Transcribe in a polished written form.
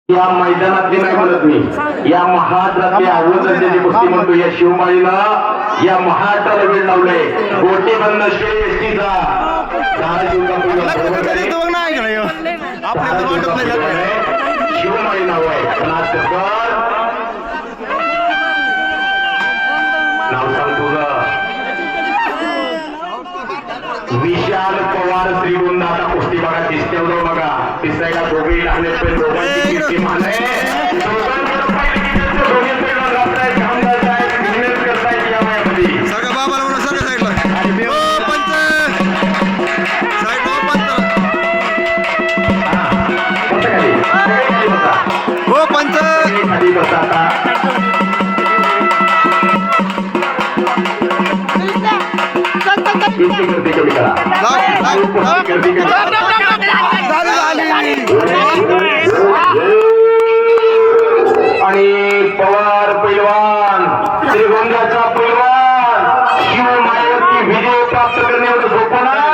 या मैदानातली नाही म्हणत मी, या महाराष्ट्रातली अवधूतची कुस्ती म्हणतो. या शिवमाळीनं या महाराष्ट्राला वेळ लावलंय. गोटीबंद श्रेय एसटीचा शिवमाळी नाव आहे. नाव सांग तुझं. विशाल पवार श्रीगुंड. आता कुस्ती बघा, दिसतेवर बघा, दिसायला दोघेही लागले पण दोघांची कीर्ती मान आहे. आणि पवार पैलवान, श्रीगोंद्याचा पैलवान शिवमाळ्यावरती विजय प्राप्त करणे एवढं सोपं नाही.